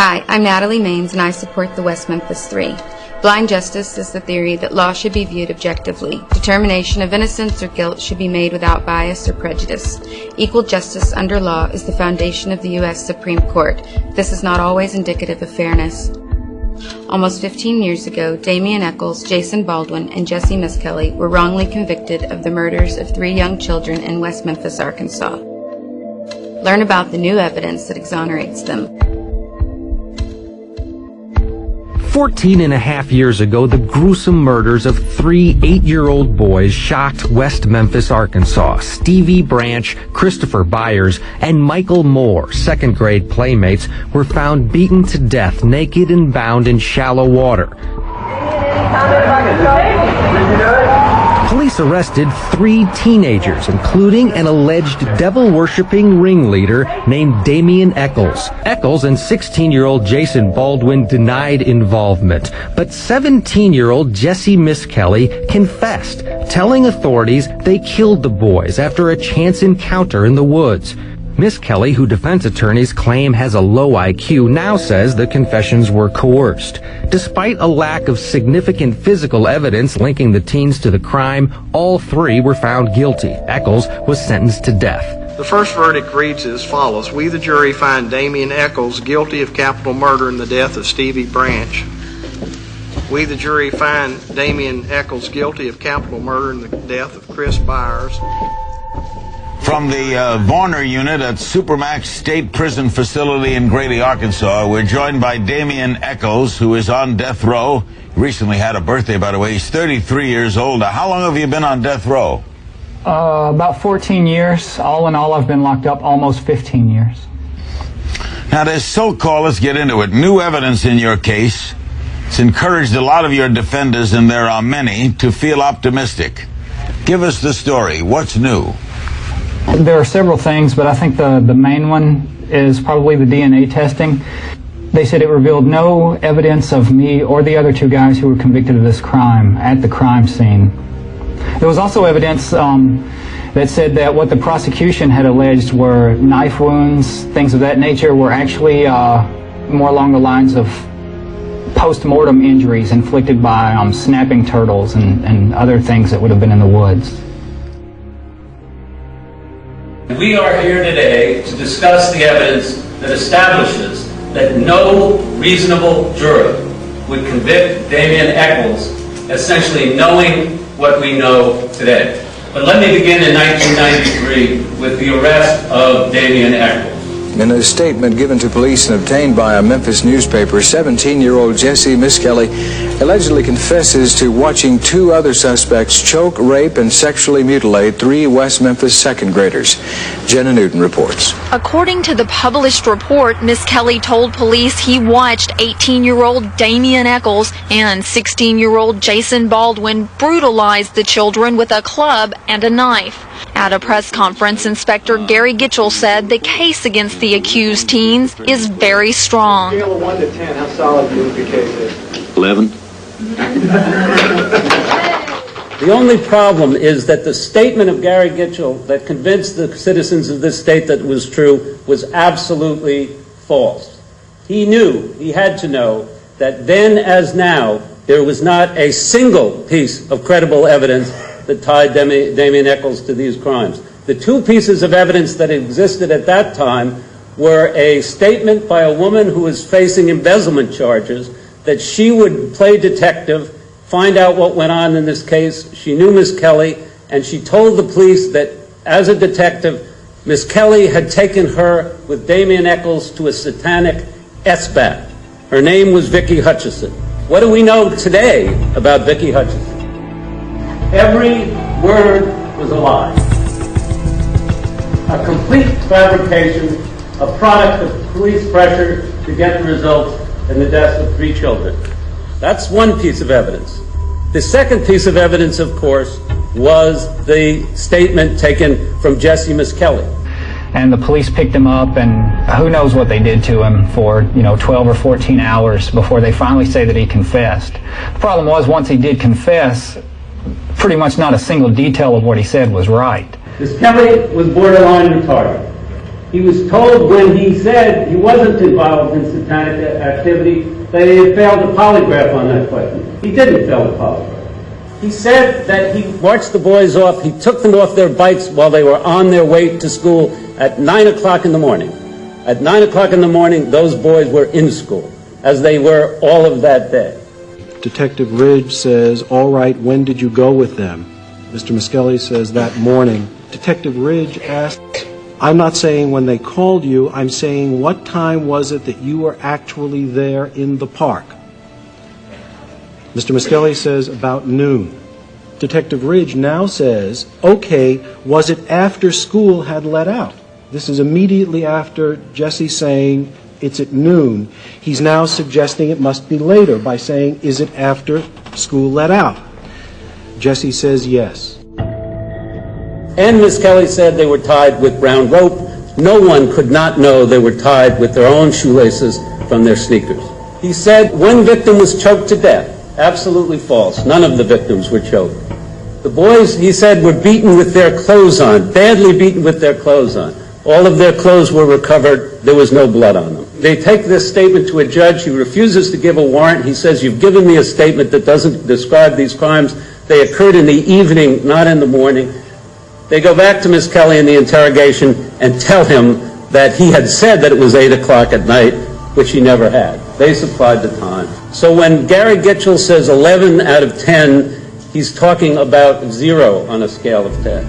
Hi, I'm Natalie Maines, and I support the West Memphis Three. Blind justice is the theory that law should be viewed objectively. Determination of innocence or guilt should be made without bias or prejudice. Equal justice under law is the foundation of the U.S. Supreme Court. This is not always indicative of fairness. Almost 15 years ago, Damien Echols, Jason Baldwin, and Jessie Misskelley were wrongly convicted of the murders of 3 young children in West Memphis, Arkansas. Learn about the new evidence that exonerates them. 14 and a half years ago, the gruesome murders of 3 8-year-old boys shocked West Memphis, Arkansas. Stevie Branch, Christopher Byers, and Michael Moore, 2nd grade playmates, were found beaten to death, naked and bound in shallow water. Police arrested 3 teenagers, including an alleged devil-worshipping ringleader named Damien Echols. Echols and 16-year-old Jason Baldwin denied involvement, but 17-year-old Jessie Misskelley confessed, telling authorities they killed the boys after a chance encounter in the woods. Misskelley, who defense attorneys claim has a low IQ, now says the confessions were coerced. Despite a lack of significant physical evidence linking the teens to the crime, all 3 were found guilty. Echols was sentenced to death. The first verdict reads as follows. We, the jury, find Damien Echols guilty of capital murder in the death of Stevie Branch. We, the jury, find Damien Echols guilty of capital murder in the death of Chris Byers. From the Varner unit at Supermax State Prison Facility in Grady, Arkansas, we're joined by Damien Echols, who is on death row. He recently had a birthday, by the way. He's 33 years old. How long have you been on death row? About 14 years. All in all, I've been locked up almost 15 years. Now, there's so-called, let's get into it, new evidence in your case. It's encouraged a lot of your defenders, and there are many, to feel optimistic. Give us the story. What's new? There are several things, but I think the main one is probably the DNA testing. They said it revealed no evidence of me or the other 2 guys who were convicted of this crime at the crime scene. There was also evidence that said that what the prosecution had alleged were knife wounds, things of that nature, were actually more along the lines of post-mortem injuries inflicted by snapping turtles and other things that would have been in the woods. We are here today to discuss the evidence that establishes that no reasonable juror would convict Damien Echols, essentially knowing what we know today. But let me begin in 1993 with the arrest of Damien Echols. In a statement given to police and obtained by a Memphis newspaper, 17-year-old Jessie Misskelley allegedly confesses to watching 2 other suspects choke, rape, and sexually mutilate 3 West Memphis 2nd graders. Jenna Newton reports. According to the published report, Misskelley told police he watched 18-year-old Damien Echols and 16-year-old Jason Baldwin brutalize the children with a club and a knife. At a press conference, Inspector Gary GITCHELL said the case against the accused teens is very strong. Scale of 1 to 10, how solid do you think the case is? 11. The only problem is that the statement of Gary GITCHELL that convinced the citizens of this state that it was true was absolutely false. He knew, he had to know, that then as now, there was not a single piece of credible evidence that tied Damien Echols to these crimes. The 2 pieces of evidence that existed at that time were a statement by a woman who was facing embezzlement charges that she would play detective, find out what went on in this case. She knew Misskelley, and she told the police that as a detective, Misskelley had taken her with Damien Echols to a Satanic SBAT. Her name was Vicki Hutchison. What do we know today about Vicki Hutchison? Every word was a lie. A complete fabrication, a product of police pressure to get the results in the deaths of 3 children. That's one piece of evidence. The second piece of evidence, of course, was the statement taken from Jessie Misskelley. And the police picked him up, and who knows what they did to him for, 12 or 14 hours before they finally say that he confessed. The problem was, once he did confess, pretty much not a single detail of what he said was right. Misskelley was borderline retarded. He was told when he said he wasn't involved in satanic activity that he had failed a polygraph on that question. He didn't fail a polygraph. He said that he marched the boys off, he took them off their bikes while they were on their way to school at 9 o'clock in the morning. At 9 o'clock in the morning, those boys were in school, as they were all of that day. Detective Ridge says, all right, when did you go with them? Mr. Misskelley says, that morning. Detective Ridge asks, I'm not saying when they called you, I'm saying what time was it that you were actually there in the park? Mr. Misskelley says, about noon. Detective Ridge now says, okay, was it after school had let out? This is immediately after Jessie saying it's at noon. He's now suggesting it must be later by saying, is it after school let out? Jessie says yes. And Misskelley said they were tied with brown rope. No one could not know they were tied with their own shoelaces from their sneakers. He said one victim was choked to death. Absolutely false. None of the victims were choked. The boys, he said, were beaten with their clothes on, badly beaten with their clothes on. All of their clothes were recovered. There was no blood on them. They take this statement to a judge. He refuses to give a warrant. He says, you've given me a statement that doesn't describe these crimes. They occurred in the evening, not in the morning. They go back to Misskelley in the interrogation and tell him that he had said that it was 8 o'clock at night, which he never had. They supplied the time. So when Gary GITCHELL says 11 out of 10, he's talking about 0 on a scale of 10.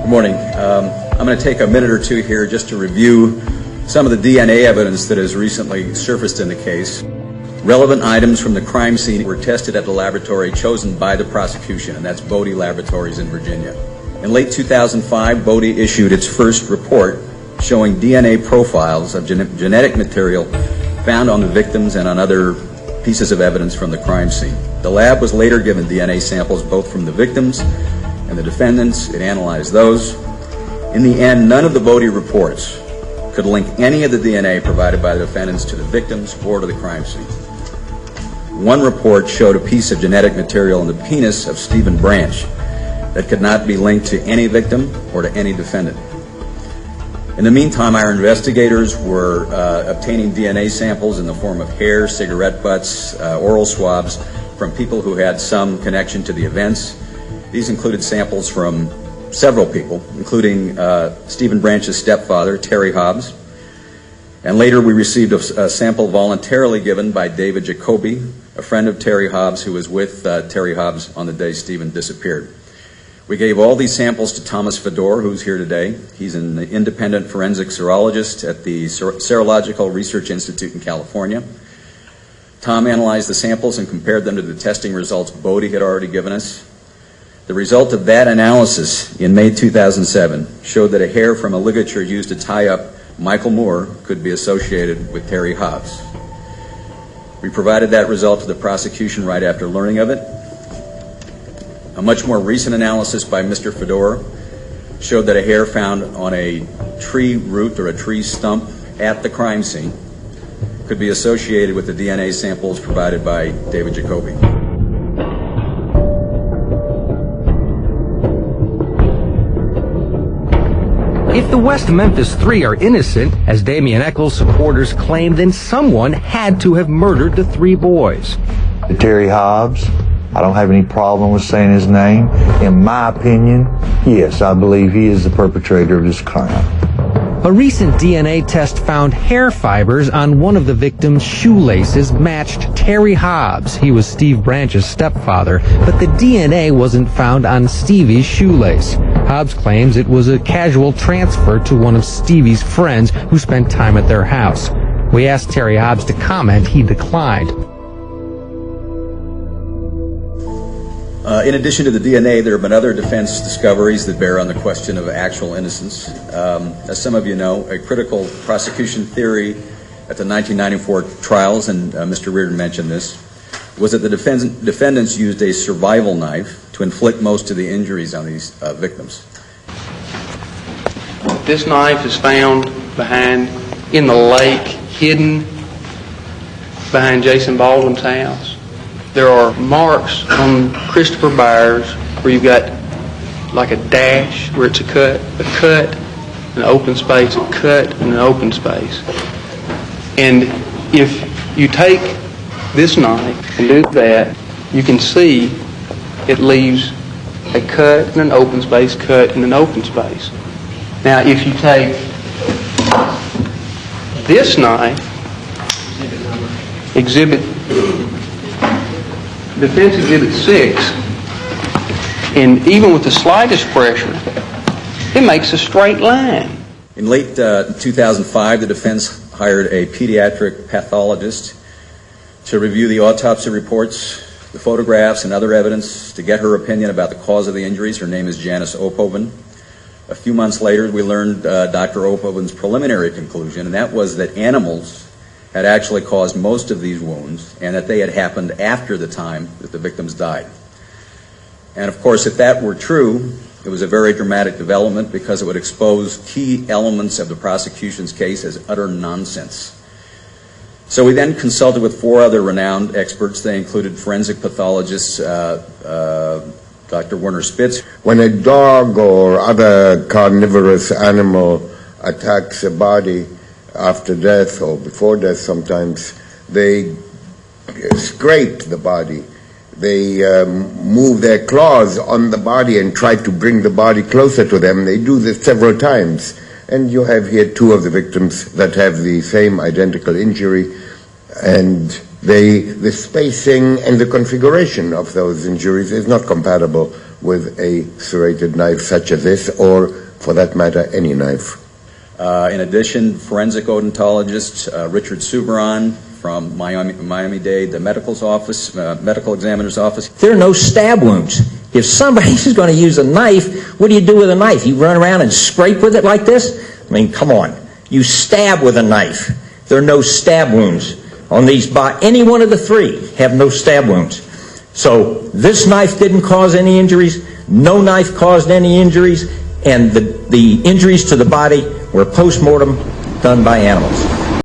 Good morning. I'm going to take a minute or two here just to review some of the DNA evidence that has recently surfaced in the case. Relevant items from the crime scene were tested at the laboratory chosen by the prosecution, and that's Bodie Laboratories in Virginia. In late 2005, Bodie issued its first report showing DNA profiles of genetic material found on the victims and on other pieces of evidence from the crime scene. The lab was later given DNA samples both from the victims and the defendants. It analyzed those. In the end, none of the Bodie reports could link any of the DNA provided by the defendants to the victims or to the crime scene. One report showed a piece of genetic material in the penis of Stephen Branch that could not be linked to any victim or to any defendant. In the meantime, our investigators were obtaining DNA samples in the form of hair, cigarette butts, oral swabs from people who had some connection to the events. These included samples from several people, including Stephen Branch's stepfather, Terry Hobbs. And later we received a sample voluntarily given by David Jacoby, a friend of Terry Hobbs who was with Terry Hobbs on the day Stephen disappeared. We gave all these samples to Thomas Fedor, who's here today. He's an independent forensic serologist at the Serological Research Institute in California. Tom analyzed the samples and compared them to the testing results Bodie had already given us. The result of that analysis in May 2007 showed that a hair from a ligature used to tie up Michael Moore could be associated with Terry Hobbs. We provided that result to the prosecution right after learning of it. A much more recent analysis by Mr. Fedor showed that a hair found on a tree root or a tree stump at the crime scene could be associated with the DNA samples provided by David Jacoby. If the West Memphis Three are innocent, as Damien Echols supporters claim, then someone had to have murdered the 3 boys. Terry Hobbs, I don't have any problem with saying his name. In my opinion, yes, I believe he is the perpetrator of this crime. A recent DNA test found hair fibers on one of the victims' shoelaces matched Terry Hobbs. He was Steve Branch's stepfather, but the DNA wasn't found on Stevie's shoelace. Hobbs claims it was a casual transfer to one of Stevie's friends who spent time at their house. We asked Terry Hobbs to comment. He declined. In addition to the DNA, there have been other defense discoveries that bear on the question of actual innocence. As some of you know, a critical prosecution theory at the 1994 trials, and Mr. Reardon mentioned this, was that the defendants used a survival knife to inflict most of the injuries on these victims. This knife is found in the lake, hidden behind Jason Baldwin's house. There are marks on Christopher Byers where you've got like a dash where it's a cut, an open space, a cut, and an open space. And if you take this knife and do that, you can see it leaves a cut and an open space, cut and an open space. Now, if you take this knife, Defense Exhibit 6, and even with the slightest pressure, it makes a straight line. In late 2005, the defense hired a pediatric pathologist to review the autopsy reports, the photographs, and other evidence to get her opinion about the cause of the injuries. Her name is Janice Opoven. A few months later, we learned Dr. Opoven's preliminary conclusion, and that was that animals had actually caused most of these wounds and that they had happened after the time that the victims died. And of course, if that were true, it was a very dramatic development because it would expose key elements of the prosecution's case as utter nonsense. So we then consulted with 4 other renowned experts. They included forensic pathologists, Dr. Werner Spitz. When a dog or other carnivorous animal attacks a body after death or before death sometimes, they scrape the body. They move their claws on the body and try to bring the body closer to them. They do this several times. And you have here 2 of the victims that have the same identical injury, and the spacing and the configuration of those injuries is not compatible with a serrated knife such as this, or for that matter, any knife. In addition, forensic odontologist Richard Suberon from Miami-Dade, the medical examiner's office. There are no stab wounds. If somebody's going to use a knife, what do you do with a knife? You run around and scrape with it like this? I mean, come on. You stab with a knife. There are no stab wounds on these. Any one of the 3 have no stab wounds. So this knife didn't cause any injuries. No knife caused any injuries. And the injuries to the body were post-mortem done by animals.